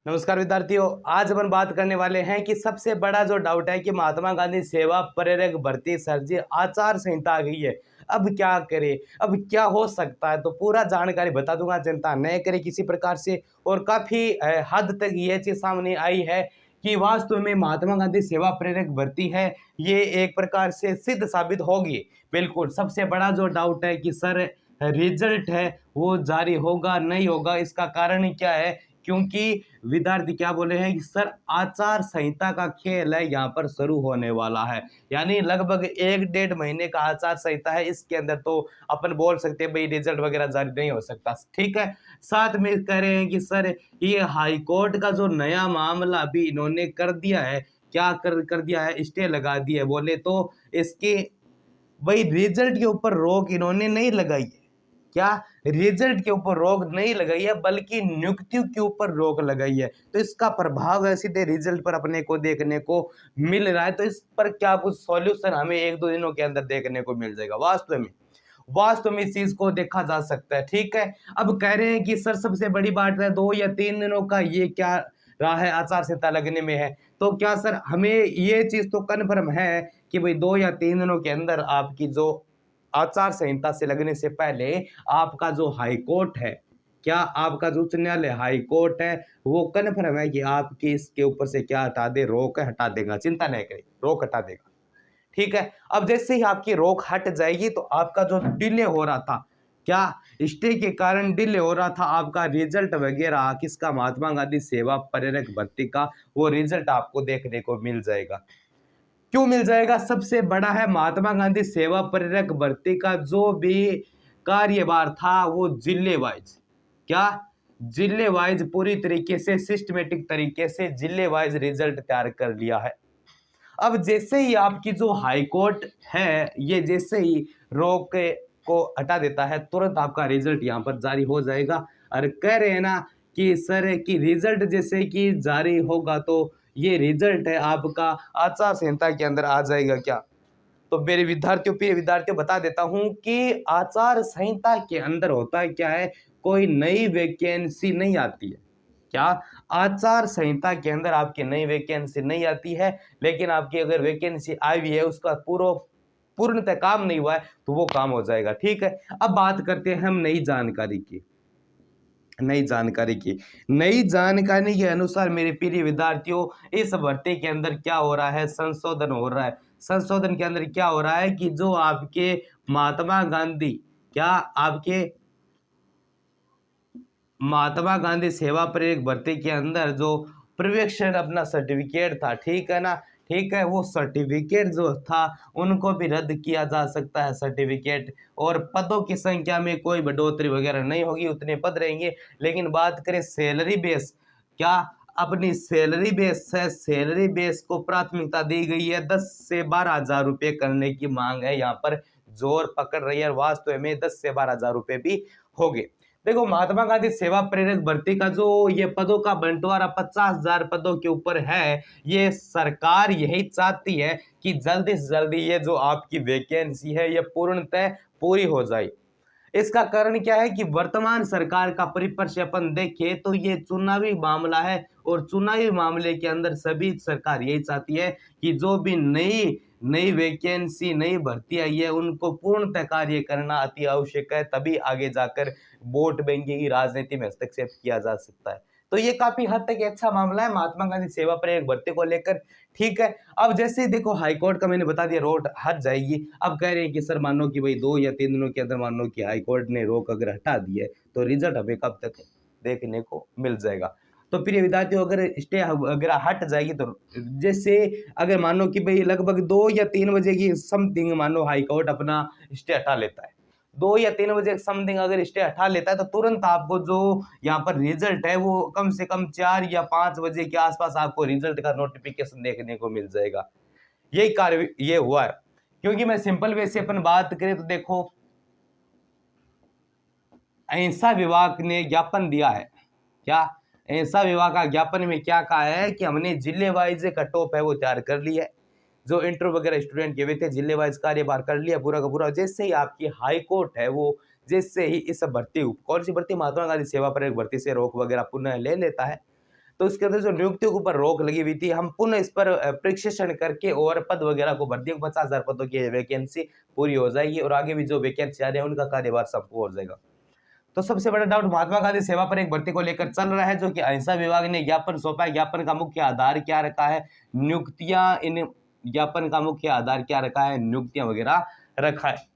नमस्कार विद्यार्थियों, आज अपन बात करने वाले हैं कि सबसे बड़ा जो डाउट है कि महात्मा गांधी सेवा प्रेरक भर्ती सरजी आचार संहिता आ गई है। अब क्या करें, अब क्या हो सकता है, तो पूरा जानकारी बता दूंगा। चिंता न करें किसी प्रकार से। और काफी हद तक ये चीज सामने आई है कि वास्तव में महात्मा गांधी सेवा प्रेरक भर्ती है, ये एक प्रकार से सिद्ध साबित होगी। बिल्कुल सबसे बड़ा जो डाउट है कि सर रिजल्ट है वो जारी होगा नहीं होगा, इसका कारण क्या है? क्योंकि विद्यार्थी क्या बोले हैं कि सर आचार संहिता का खेल है यहाँ पर शुरू होने वाला है। यानी लगभग 1-1.5 महीने का आचार संहिता है, इसके अंदर तो अपन बोल सकते हैं भाई रिजल्ट वगैरह जारी नहीं हो सकता। ठीक है, साथ में कह रहे हैं कि सर ये हाई कोर्ट का जो नया मामला अभी इन्होंने कर दिया है, क्या कर दिया है, स्टे लगा दिया है बोले तो इसके वही रिजल्ट के ऊपर रोक इन्होंने नहीं लगाई है। क्या रिजल्ट के ऊपर रोक नहीं लगाई है, बल्कि नियुक्तियों के ऊपर रोक लगाई है। तो इसका प्रभाव है सीधे रिजल्ट पर अपने को देखने को मिल रहा है। तो इस पर क्या कुछ सॉल्यूशन हमें 1-2 दिनों के अंदर देखने को मिल जाएगा। वास्तव में इस चीज को देखा जा सकता है। ठीक है, अब कह रहे हैं कि सर सबसे बड़ी बात है 2 या 3 दिनों का ये क्या रहा है आचार संहिता लगने में है। तो क्या सर हमें ये चीज तो कन्फर्म है कि भाई 2 या 3 दिनों के अंदर आपकी जो आचार संहिता से लगने से पहले आपका जो हाई कोर्ट है, क्या आपका जो उच्च न्यायालय हाई कोर्ट है वो कन्फर्म है कि आपकी इसके ऊपर से क्या हटा दे, रोक हटा देगा। चिंता नहीं करें, रोक हटा देगा। ठीक है, अब जैसे ही आपकी रोक हट जाएगी तो आपका जो डिले हो रहा था, क्या स्टे के कारण डिले हो रहा था आपका रिजल्ट वगैरह किसका, महात्मा गांधी सेवा प्रेरक भर्ती का, वो रिजल्ट आपको देखने को मिल जाएगा। क्यों मिल जाएगा? सबसे बड़ा है महात्मा गांधी सेवा प्रेरक भर्ती का जो भी कार्यभार था वो जिले वाइज, क्या जिले वाइज पूरी तरीके से सिस्टमेटिक तरीके से जिले वाइज रिजल्ट तैयार कर लिया है। अब जैसे ही आपकी जो हाई कोर्ट है ये जैसे ही रोक को हटा देता है, तुरंत आपका रिजल्ट यहाँ पर जारी हो जाएगा। और कह रहे हैं ना कि सर कि रिजल्ट जैसे कि जारी होगा तो ये रिजल्ट है आपका आचार संहिता के अंदर आ जाएगा क्या? तो मेरे विद्यार्थियों, प्रिय विद्यार्थियों, बता देता हूं कि आचार संहिता के अंदर होता है क्या है, कोई नई वैकेंसी नहीं आती है। क्या आचार संहिता के अंदर आपकी नई वैकेंसी नहीं आती है, लेकिन आपकी अगर वैकेंसी आई हुई है उसका पूर्णतः काम नहीं हुआ है तो वो काम हो जाएगा। ठीक है, अब बात करते हैं हम नई जानकारी की। नई जानकारी के अनुसार मेरे प्रिय विद्यार्थियों, इस भर्ती के अंदर क्या हो रहा है, संशोधन हो रहा है। संशोधन के अंदर क्या हो रहा है कि जो आपके महात्मा गांधी, क्या आपके महात्मा गांधी सेवा प्रेरक भर्ती के अंदर जो प्रवेशन अपना सर्टिफिकेट था, ठीक है ना, ठीक है, वो सर्टिफिकेट जो था उनको भी रद्द किया जा सकता है सर्टिफिकेट। और पदों की संख्या में कोई बढ़ोतरी वगैरह नहीं होगी, उतने पद रहेंगे। लेकिन बात करें सैलरी बेस, क्या अपनी सैलरी बेस है, सैलरी बेस को प्राथमिकता दी गई है। 10 से 12 हजार रुपये करने की मांग है, यहाँ पर जोर पकड़ रही है। वास्तव में 10 से 12 हजार रुपये भी हो गए। देखो महात्मा गांधी सेवा प्रेरक भर्ती का जो ये पदों का बंटवारा 50,000 पदों के ऊपर है, ये सरकार यही चाहती है कि जल्दी से जल्दी ये जो आपकी वैकेंसी है ये पूर्णतः पूरी हो जाए। इसका कारण क्या है कि वर्तमान सरकार का परिप्रेक्ष्य अपन देखें तो ये चुनावी मामला है, और चुनावी मामले के अंदर सभी सरकार यही चाहती है कि जो भी नई नई वैकेंसी नई भर्ती आई है उनको पूर्णतः कार्य करना अति आवश्यक है, तभी आगे जाकर वोट बैंक की राजनीति में हस्तक्षेप किया जा सकता है। तो ये काफी हद तक अच्छा मामला है महात्मा गांधी सेवा प्रेरक भर्ती को लेकर। ठीक है, अब जैसे देखो हाईकोर्ट का मैंने बता दिया रोक हट जाएगी। अब कह रहे हैं कि सर मानो कि भाई 2 या 3 दिनों के अंदर मानो कि हाईकोर्ट ने रोक अगर हटा दी है तो रिजल्ट हमें कब तक देखने को मिल जाएगा। तो प्रिय विद्यार्थियों, अगर स्टे वगैरह हट जाएगी तो जैसे अगर मानो कि भाई लगभग 2 या 3 बजे की समथिंग मानो हाईकोर्ट अपना स्टे हटा लेता है, 2 या 3 बजे समथिंग अगर स्टे हटा लेता है तो तुरंत आपको जो यहाँ पर रिजल्ट है वो कम से कम 4 या 5 बजे के आसपास आपको रिजल्ट का नोटिफिकेशन देखने को मिल जाएगा। यही कार्य ये हुआ है। क्योंकि मैं सिंपल वे से अपन बात करें तो देखो अहिंसा विभाग ने ज्ञापन दिया है। क्या अहिंसा विभाग का ज्ञापन में क्या कहा है कि हमने जिले वाइज कट ऑफ है वो तैयार कर ली है। जो इंटरव्यू वगैरह स्टूडेंट के हुए थे जिले वाइज कार्यभार कर लिया पूरा का पूरा। जैसे ही आपकी हाई कोर्ट है वो जैसे ही इस भर्ती कौन सी भर्ती, महात्मा गांधी सेवा प्रेरक भर्ती से रोक वगैरह पुनः ले लेता है, तो इसके अंदर जो नियुक्तियों के ऊपर रोक लगी हुई थी, हम पुनः इस पर प्रशिक्षण करके और पद वगैरह को भर्ती 50,000 पदों की वैकेंसी पूरी हो जाएगी और आगे भी जो वैकेंसी आ रही है उनका कार्यभार संपूर्ण हो जाएगा। तो सबसे बड़ा डाउट महात्मा गांधी सेवा पर एक भर्ती को लेकर चल रहा है, जो कि अहिंसा विभाग ने ज्ञापन सौंपा है। ज्ञापन का मुख्य आधार क्या रखा है? नियुक्तियां, इन ज्ञापन का मुख्य आधार क्या रखा है? नियुक्तियां वगैरह रखा है।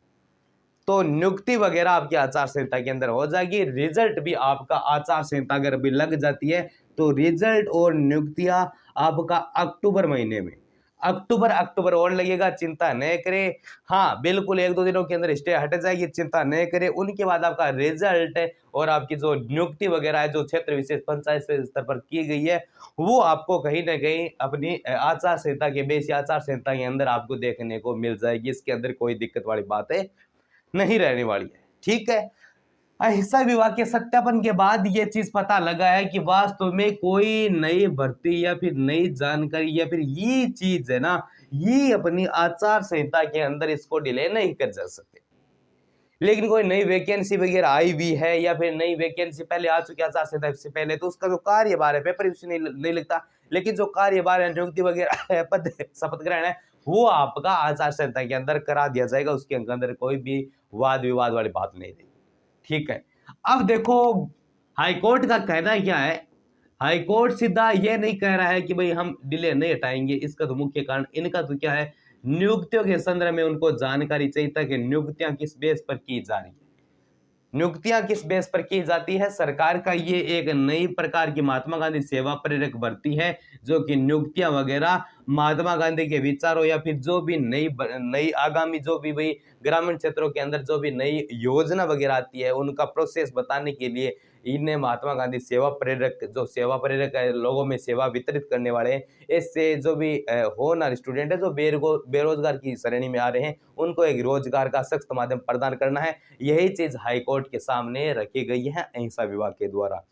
तो नियुक्ति वगैरह आपकी आचार संहिता के अंदर हो जाएगी। रिजल्ट भी आपका आचार संहिता अगर भी लग जाती है तो रिजल्ट और नियुक्तियां आपका अक्टूबर महीने में, अक्टूबर और लगेगा, चिंता न करें। हाँ बिल्कुल 1-2 दिनों के अंदर स्टे हट जाएगी, चिंता न करें। उनके बाद आपका रिजल्ट और आपकी जो नियुक्ति वगैरह है जो क्षेत्र विशेष पंचायत स्तर पर की गई है वो आपको कहीं ना कहीं अपनी आचार संहिता के बेस आचार संहिता के अंदर आपको देखने को मिल जाएगी। इसके अंदर कोई दिक्कत वाली बात है नहीं रहने वाली है। ठीक है, अहिंसा विभाग के सत्यापन के बाद ये चीज पता लगा है कि वास्तव में कोई नई भर्ती या फिर नई जानकारी या फिर ये चीज है ना, ये अपनी आचार संहिता के अंदर इसको डिले नहीं कर जा सकते। लेकिन कोई नई वैकेंसी वगैरह आई भी है या फिर नई वैकेंसी पहले आ चुकी आचार संहिता से पहले, तो उसका जो कार्यभार है पेपर नहीं लगता, लेकिन जो कार्यभार है नियुक्ति वगैरह पद शपथ ग्रहण है वो आपका आचार संहिता के अंदर करा दिया जाएगा। उसके अंदर कोई भी वाद विवाद वाली बात नहीं रहेगी। ठीक है, अब देखो हाईकोर्ट का कहना क्या है। हाईकोर्ट सीधा ये नहीं कह रहा है कि भाई हम डिले नहीं हटाएंगे, इसका तो मुख्य कारण इनका तो क्या है, नियुक्तियों के संदर्भ में उनको जानकारी चाहिए था कि नियुक्तियां किस बेस पर की जा रही है। नियुक्तियां किस बेस पर की जाती है? सरकार का ये एक नई प्रकार की महात्मा गांधी सेवा प्रेरक भर्ती है, जो कि नियुक्तियां वगैरह महात्मा गांधी के विचारों या फिर जो भी नई आगामी जो भी भाई ग्रामीण क्षेत्रों के अंदर जो भी नई योजना वगैरह आती है उनका प्रोसेस बताने के लिए इन्हें महात्मा गांधी सेवा प्रेरक, जो सेवा प्रेरक है लोगों में सेवा वितरित करने वाले हैं, इससे जो भी होनहार स्टूडेंट है जो बेरोजगार की श्रेणी में आ रहे हैं उनको एक रोजगार का सख्त माध्यम प्रदान करना है। यही चीज हाईकोर्ट के सामने रखी गई है अहिंसा विभाग के द्वारा।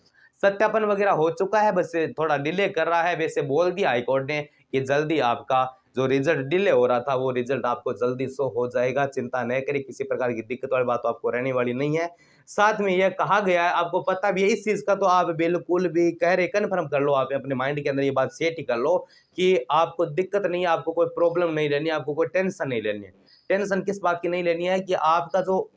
सत्यापन वगैरह हो चुका है, बस थोड़ा डिले कर रहा है। वैसे बोल दिया हाईकोर्ट ने कि जल्दी आपका जो रिजल्ट डिले हो रहा था वो रिजल्ट आपको जल्दी शो हो जाएगा, चिंता न करें, किसी प्रकार की दिक्कत वाली बात तो आपको रहने वाली नहीं है। साथ में यह कहा गया है, आपको पता भी है इस चीज का, तो आप बिल्कुल भी कह रहे कन्फर्म कर लो, आप अपने माइंड के अंदर ये बात सेट ही कर लो कि आपको दिक्कत नहीं है, आपको कोई प्रॉब्लम नहीं लेनी है, आपको कोई टेंशन नहीं लेनी है। टेंशन किस बात की नहीं लेनी है कि आपका जो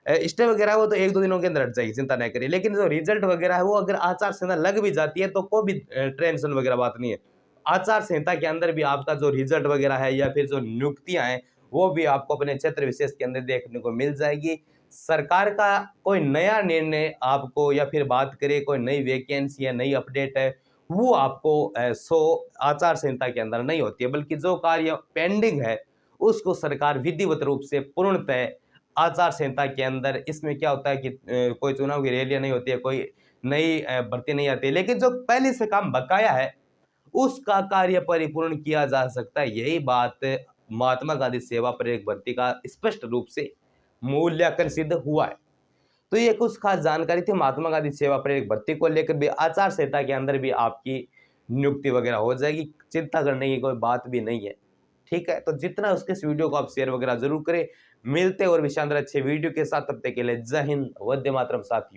स्टे वगैरह है वो तो 1-2 दिनों के अंदर हट जाएगी, चिंता नहीं करिए। लेकिन जो रिजल्ट वगैरह है वो अगर आचार संहिता लग भी जाती है तो कोई भी टेंशन वगैरह बात नहीं है। आचार संहिता के अंदर भी आपका जो रिजल्ट वगैरह है या फिर जो नियुक्तियां हैं वो भी आपको अपने क्षेत्र विशेष के अंदर देखने को मिल जाएगी। सरकार का कोई नया निर्णय आपको या फिर बात करें कोई नई वैकेंसी या नई अपडेट है वो आपको आचार संहिता के अंदर नहीं होती है, बल्कि जो कार्य पेंडिंग है उसको सरकार विधिवत रूप से पूर्णतः आचार संहिता के अंदर, इसमें क्या होता है कि कोई चुनाव की रैलियां नहीं होती है, कोई नई भर्ती नहीं आती है, लेकिन जो पहले से काम बकाया है उसका कार्य परिपूर्ण किया जा सकता है। यही बात महात्मा गांधी सेवा प्रेरक भर्ती का स्पष्ट रूप से मूल्यांकन सिद्ध हुआ है। तो ये कुछ खास जानकारी थी महात्मा गांधी सेवा प्रेरक भर्ती को लेकर भी। आचार संहिता के अंदर भी आपकी नियुक्ति वगैरह हो जाएगी, चिंता करने की कोई बात भी नहीं है। ठीक है, तो जितना उसके इस वीडियो को आप शेयर वगैरह जरूर करें। मिलते और भी शानदार अच्छे वीडियो के साथ, तब तक के लिए जय हिंद, वंदे मातरम साथियों।